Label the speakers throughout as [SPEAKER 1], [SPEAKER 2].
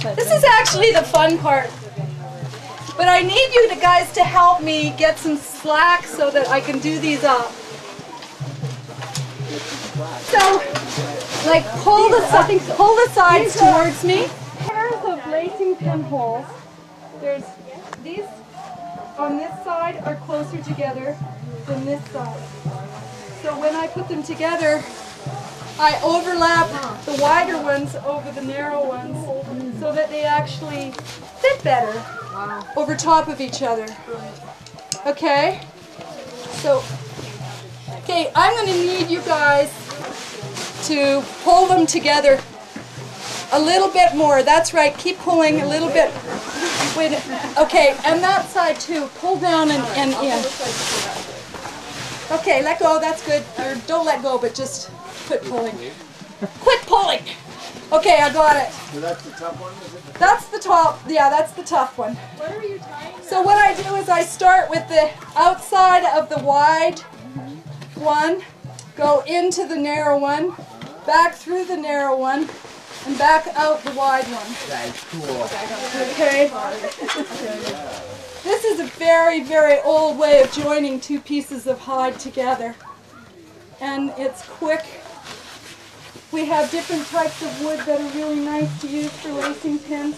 [SPEAKER 1] This is actually the fun part. But I need you guys to help me get some slack so that I can do these up. So, like pull the sides towards me. Pairs of lacing pinholes. There's these on this side are closer together than this side. So when I put them together, I overlap the wider ones over the narrow ones so that they actually fit better over top of each other. Okay? So, okay, I'm going to need you guys to pull them together a little bit more. That's right, keep pulling a little bit. Wait, okay, and that side too. Pull down and in. Okay, let go, that's good. Or don't let go, but just quit pulling. Quit pulling! Okay, I got it.
[SPEAKER 2] So that's the tough one, is it?
[SPEAKER 1] That's the top, yeah, that's the tough one.
[SPEAKER 3] What are you tying?
[SPEAKER 1] So what I do is I start with the outside of the wide one, go into the narrow one, back through the narrow one, and back out the wide one.
[SPEAKER 2] That's cool.
[SPEAKER 1] Okay. This is a very, very old way of joining two pieces of hide together. And it's quick. We have different types of wood that are really nice to use for lacing pins.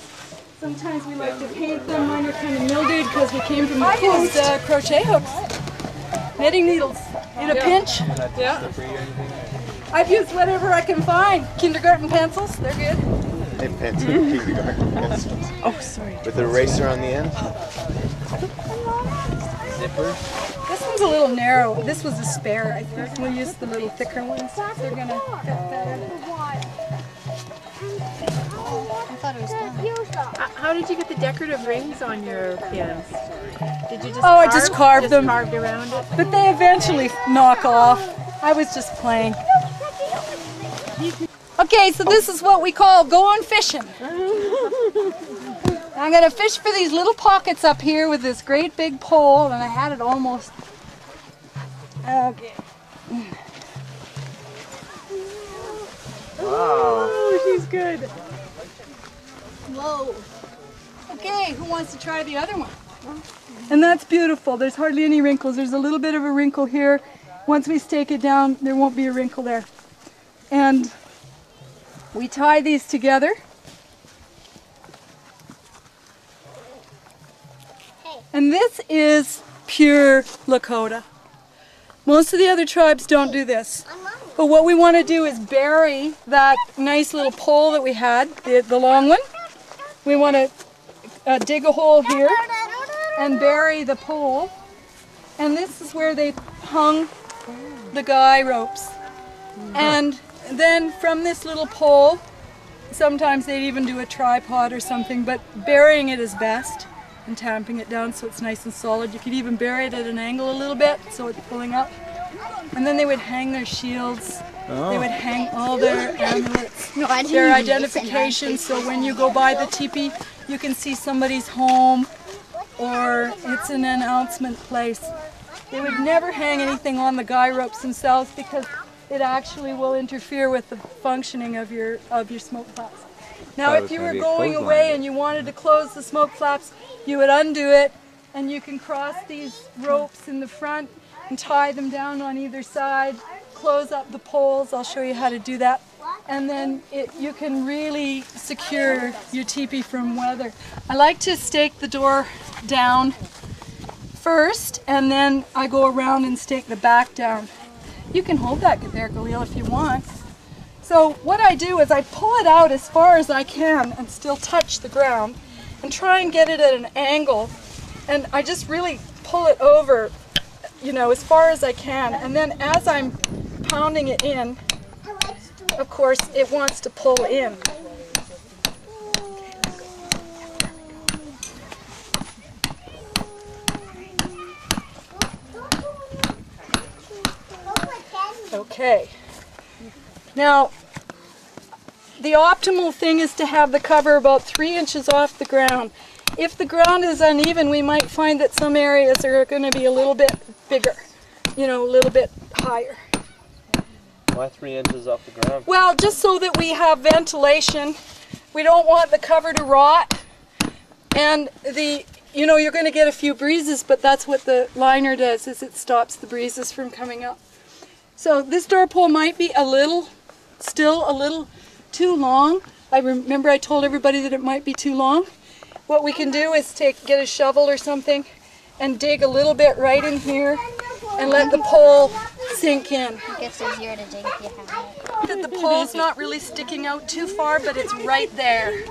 [SPEAKER 1] Sometimes we like to paint them. Mine are kind of mildewed because we came from the coast. I used crochet hooks, knitting needles in a pinch. Yeah. I've used whatever I can find. Kindergarten pencils, they're good.
[SPEAKER 2] Kindergarten pencils.
[SPEAKER 1] Oh, sorry.
[SPEAKER 2] With an eraser on the end? Zipper?
[SPEAKER 1] This one's a little narrow. This was a spare, I think. We'll use the little thicker ones. They're going to fit better.
[SPEAKER 3] I thought it was done.
[SPEAKER 4] How did you get the decorative rings on your pins? Did you just
[SPEAKER 1] I just carved them.
[SPEAKER 4] Carved around it?
[SPEAKER 1] But they eventually knock off. I was just playing. Okay, so this is what we call going fishing. I'm going to fish for these little pockets up here with this great big pole, and I had it almost. Okay.
[SPEAKER 2] Wow.
[SPEAKER 4] Oh, she's good.
[SPEAKER 1] Whoa. Okay, who wants to try the other one? And that's beautiful. There's hardly any wrinkles. There's a little bit of a wrinkle here. Once we stake it down, there won't be a wrinkle there. And we tie these together. And this is pure Lakota. Most of the other tribes don't do this. But what we want to do is bury that nice little pole that we had, the long one. We want to dig a hole here and bury the pole. And this is where they hung the guy ropes. And then from this little pole, sometimes they'd even do a tripod or something, but burying it is best and tamping it down so it's nice and solid. You could even bury it at an angle a little bit so it's pulling up. And then they would hang their shields. They would hang all their amulets, their identification, so when you go by the teepee, you can see somebody's home or it's an announcement place. They would never hang anything on the guy ropes themselves because it actually will interfere with the functioning of your smoke flaps. Now if you were going away and you wanted to close the smoke flaps, you would undo it and you can cross these ropes in the front and tie them down on either side, close up the poles. I'll show you how to do that. And then you can really secure your teepee from weather. I like to stake the door down first and then I go around and stake the back down. You can hold that there, Galil, if you want. So what I do is I pull it out as far as I can and still touch the ground and try and get it at an angle. And I just really pull it over, you know, as far as I can. And then as I'm pounding it in, of course, it wants to pull in. Okay. Now, the optimal thing is to have the cover about 3 inches off the ground. If the ground is uneven, we might find that some areas are going to be a little bit bigger, you know, a little bit higher.
[SPEAKER 5] Why 3 inches off the ground?
[SPEAKER 1] Well, just so that we have ventilation We don't want the cover to rot. And you know, you're going to get a few breezes, but that's what the liner does, is it stops the breezes from coming up. So this door pole might be still a little too long. I remember I told everybody that it might be too long. What we can do is get a shovel or something and dig a little bit right in here and let the pole sink in.
[SPEAKER 3] It gets easier to dig if you have it.
[SPEAKER 1] The pole's not really sticking out too far, but it's right there.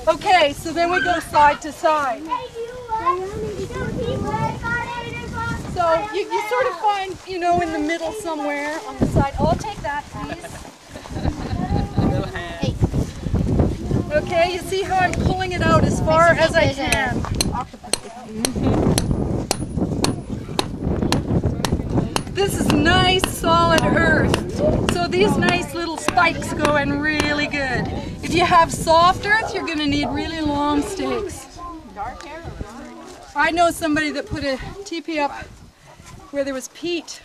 [SPEAKER 1] Okay, so then we go side to side. So you sort of find, you know, in the middle somewhere on the side. Oh, I'll take that, please. Okay, you see how I'm pulling it out as far as I can. This is nice, solid earth. So these nice little spikes go in really good. If you have soft earth, you're going to need really long stakes. I know somebody that put a teepee up where there was peat.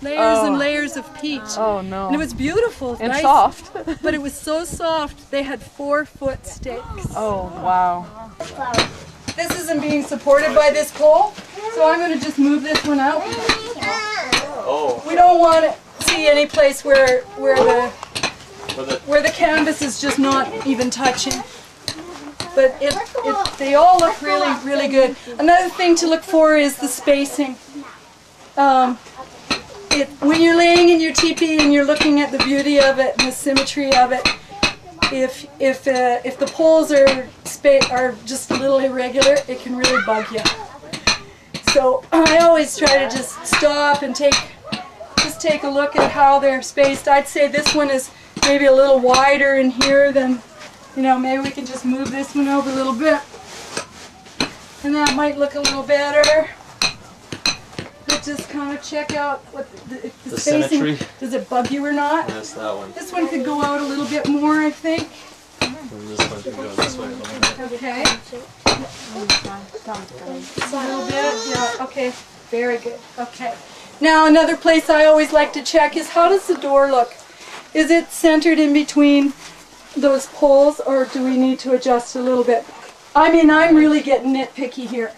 [SPEAKER 1] Layers and layers of peat.
[SPEAKER 4] Oh no.
[SPEAKER 1] And it was beautiful.
[SPEAKER 4] And
[SPEAKER 1] nice,
[SPEAKER 4] soft.
[SPEAKER 1] But it was so soft, they had 4-foot stakes.
[SPEAKER 4] Oh wow.
[SPEAKER 1] This isn't being supported by this pole, so I'm going to just move this one out.
[SPEAKER 2] Oh.
[SPEAKER 1] We don't want to see any place where the canvas is just not even touching. But they all look really, really good. Another thing to look for is the spacing. When you're laying in your teepee and you're looking at the beauty of it and the symmetry of it, if the poles are just a little irregular, it can really bug you. So I always try to just stop and take a look at how they're spaced. I'd say this one is maybe a little wider in here than, you know, maybe we can just move this one over a little bit. And that might look a little better. But just kind of check out what the spacing,
[SPEAKER 2] symmetry.
[SPEAKER 1] Does it bug you or not?
[SPEAKER 2] Yes, that one.
[SPEAKER 1] This one could go out a little bit more, I think.
[SPEAKER 2] And this one can go this way a little bit.
[SPEAKER 1] Okay. Just a little bit. Yeah, okay. Very good. Okay. Now another place I always like to check is, how does the door look? Is it centered in between those poles, or do we need to adjust a little bit? I mean, I'm really getting nitpicky here.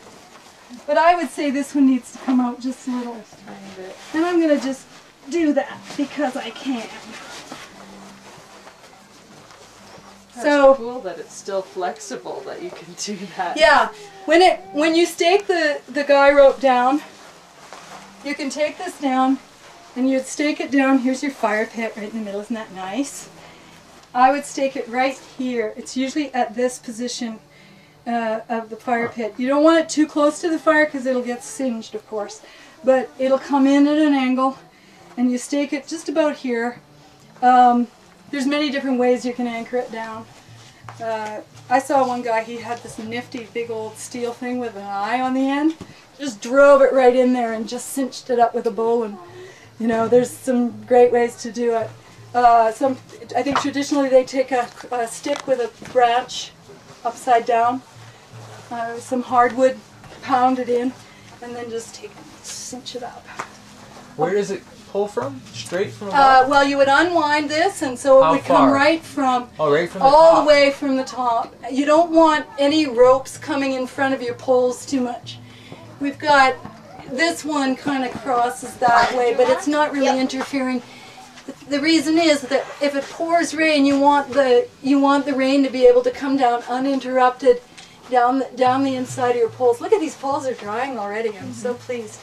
[SPEAKER 1] But I would say this one needs to come out just a little. And I'm going to just do that because I can.
[SPEAKER 4] That's cool that it's still flexible, that you can do that.
[SPEAKER 1] Yeah, when you stake the guy rope down, you can take this down and you'd stake it down. Here's your fire pit right in the middle. Isn't that nice? I would stake it right here. It's usually at this position of the fire pit. You don't want it too close to the fire because it'll get singed, of course. But it'll come in at an angle, and you stake it just about here. There's many different ways you can anchor it down. I saw one guy, he had this nifty big old steel thing with an eye on the end. Just drove it right in there and just cinched it up with a bow. And you know, there's some great ways to do it. I think traditionally they take a stick with a branch upside down, some hardwood, pound it in, and then just cinch it up.
[SPEAKER 2] Where does it pull from? Straight from above?
[SPEAKER 1] Well, you would unwind this, and so it would come right from,
[SPEAKER 2] right from the
[SPEAKER 1] all
[SPEAKER 2] top.
[SPEAKER 1] the way from the top. You don't want any ropes coming in front of your poles too much. We've got this one kind of crosses that way, but it's not really interfering. The reason is that if it pours rain, you want the rain to be able to come down uninterrupted down the inside of your poles. Look at these poles are drying already. I'm so pleased.